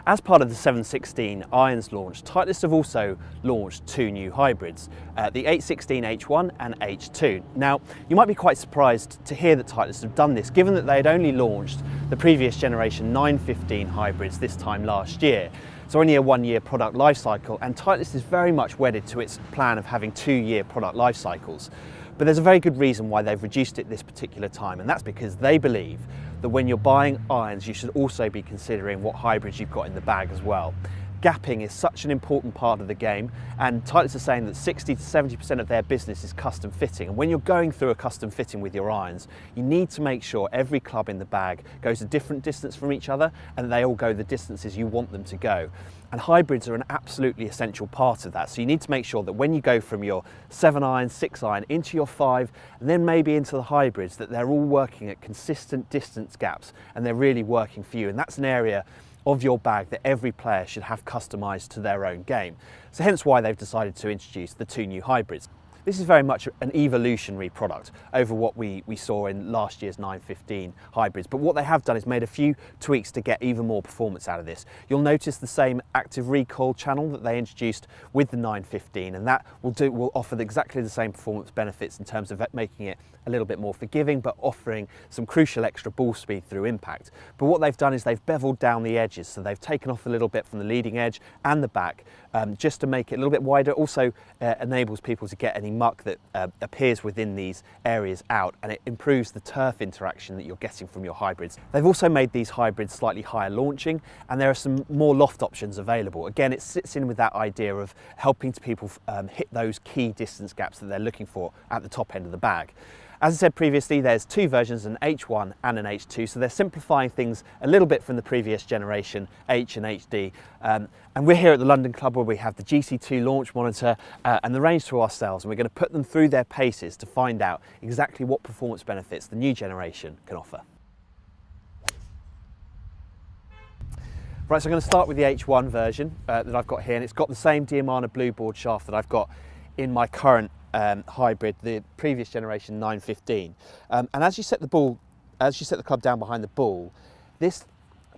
As part of the 716 irons launch, Titleist have also launched two new hybrids, the 816 H1 and H2. Now, you might be quite surprised to hear that Titleist have done this, given that they had only launched the previous generation 915 hybrids this time last year. So only a 1-year product life cycle, and Titleist is very much wedded to its plan of having 2-year product life cycles. But there's a very good reason why they've reduced it this particular time, and that's because they believe that when you're buying irons, you should also be considering what hybrids you've got in the bag as well. Gapping is such an important part of the game, and Titleist are saying that 60 to 70% of their business is custom fitting. And when you're going through a custom fitting with your irons, you need to make sure every club in the bag goes a different distance from each other, and they all go the distances you want them to go. And hybrids are an absolutely essential part of that. So you need to make sure that when you go from your 7-iron, 6-iron into your 5, and then maybe into the hybrids, that they're all working at consistent distance gaps and they're really working for you. And that's an area of your bag that every player should have customised to their own game. So hence why they've decided to introduce the two new hybrids. This is very much an evolutionary product over what we saw in last year's 915 hybrids. But what they have done is made a few tweaks to get even more performance out of this. You'll notice the same Active Recoil Channel that they introduced with the 915, and that will offer exactly the same performance benefits in terms of making it a little bit more forgiving, but offering some crucial extra ball speed through impact. But what they've done is they've beveled down the edges, so they've taken off a little bit from the leading edge and the back, just to make it a little bit wider. Also enables people to get any muck that appears within these areas out, and it improves the turf interaction that you're getting from your hybrids. They've also made these hybrids slightly higher launching, and there are some more loft options available. Again, it sits in with that idea of helping people hit those key distance gaps that they're looking for at the top end of the bag. As I said previously, there's two versions, an H1 and an H2, so they're simplifying things a little bit from the previous generation, H and HD. And we're here at the London Club where we have the GC2 launch monitor and the range to ourselves, and we're going to put them through their paces to find out exactly what performance benefits the new generation can offer. Right, so I'm going to start with the H1 version that I've got here, and it's got the same Diamana blue board shaft that I've got in my current hybrid, the previous generation 915. And as you set the club down behind the ball, this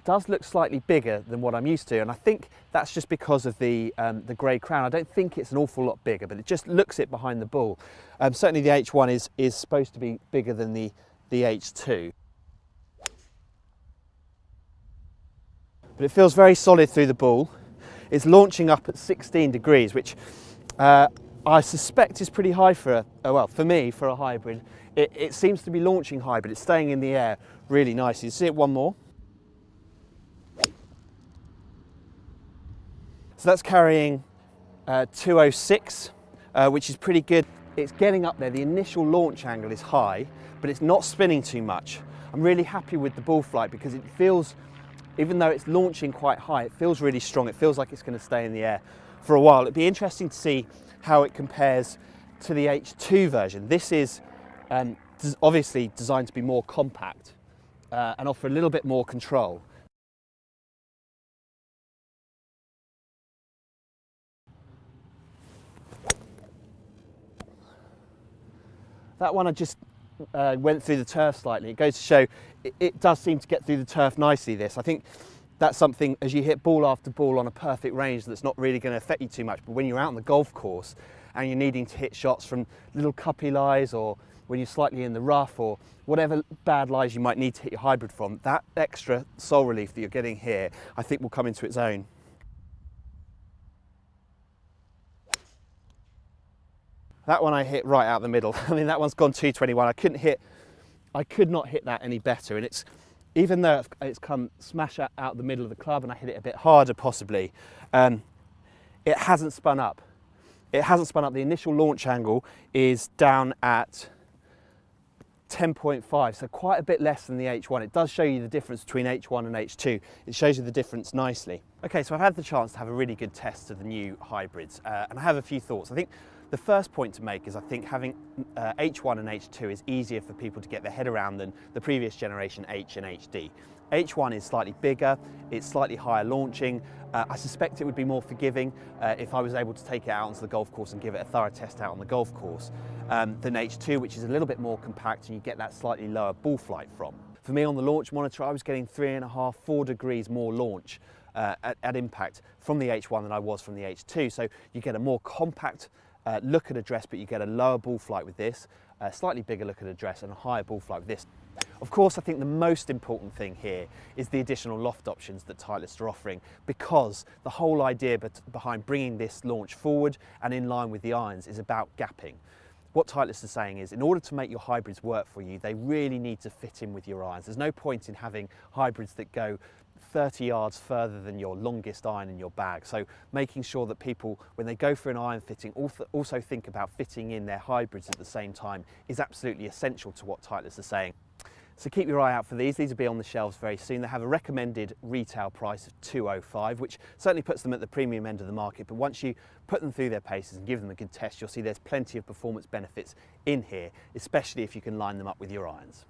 does look slightly bigger than what I'm used to, and I think that's just because of the grey crown. I don't think it's an awful lot bigger, but it just looks it behind the ball. Certainly the H1 is supposed to be bigger than the H2. But it feels very solid through the ball. It's launching up at 16 degrees, which I suspect is pretty high for for me, for a hybrid. It seems to be launching high, but it's staying in the air really nicely. You see it one more. So that's carrying 206, which is pretty good. It's getting up there. The initial launch angle is high, but it's not spinning too much. I'm really happy with the ball flight because it feels, even though it's launching quite high, it feels really strong. It feels like it's going to stay in the air for a while. It'd be interesting to see how it compares to the H2 version. This is obviously designed to be more compact and offer a little bit more control. That one I just went through the turf slightly. It goes to show it does seem to get through the turf nicely, this. I think that's something, as you hit ball after ball on a perfect range, that's not really going to affect you too much. But when you're out on the golf course and you're needing to hit shots from little cuppy lies, or when you're slightly in the rough, or whatever bad lies you might need to hit your hybrid from, that extra sole relief that you're getting here, I think will come into its own. That one I hit right out the middle. I mean, that one's gone 221. I could not hit that any better, and it's, even though it's come smash out the middle of the club and I hit it a bit harder possibly, it hasn't spun up. It hasn't spun up. The initial launch angle is down at 10.5, so quite a bit less than the H1. It does show you the difference between H1 and H2. It shows you the difference nicely. Okay, so I've had the chance to have a really good test of the new hybrids, and I have a few thoughts. I think the first point to make is I think having H1 and H2 is easier for people to get their head around than the previous generation H and HD. H1 is slightly bigger, it's slightly higher launching. I suspect it would be more forgiving if I was able to take it out onto the golf course and give it a thorough test out on the golf course than H2, which is a little bit more compact and you get that slightly lower ball flight from. For me on the launch monitor, I was getting 3.5, 4 degrees more launch at impact from the H1 than I was from the H2. So you get a more compact look at a dress, but you get a lower ball flight with this, a slightly bigger look at a dress and a higher ball flight with this. Of course, I think the most important thing here is the additional loft options that Titleist are offering, because the whole idea behind bringing this launch forward and in line with the irons is about gapping. What Titleist is saying is, in order to make your hybrids work for you, they really need to fit in with your irons. There's no point in having hybrids that go 30 yards further than your longest iron in your bag. So making sure that people, when they go for an iron fitting, also think about fitting in their hybrids at the same time is absolutely essential to what Titleist is saying. So keep your eye out for these. These will be on the shelves very soon. They have a recommended retail price of $205, which certainly puts them at the premium end of the market. But once you put them through their paces and give them a good test, you'll see there's plenty of performance benefits in here, especially if you can line them up with your irons.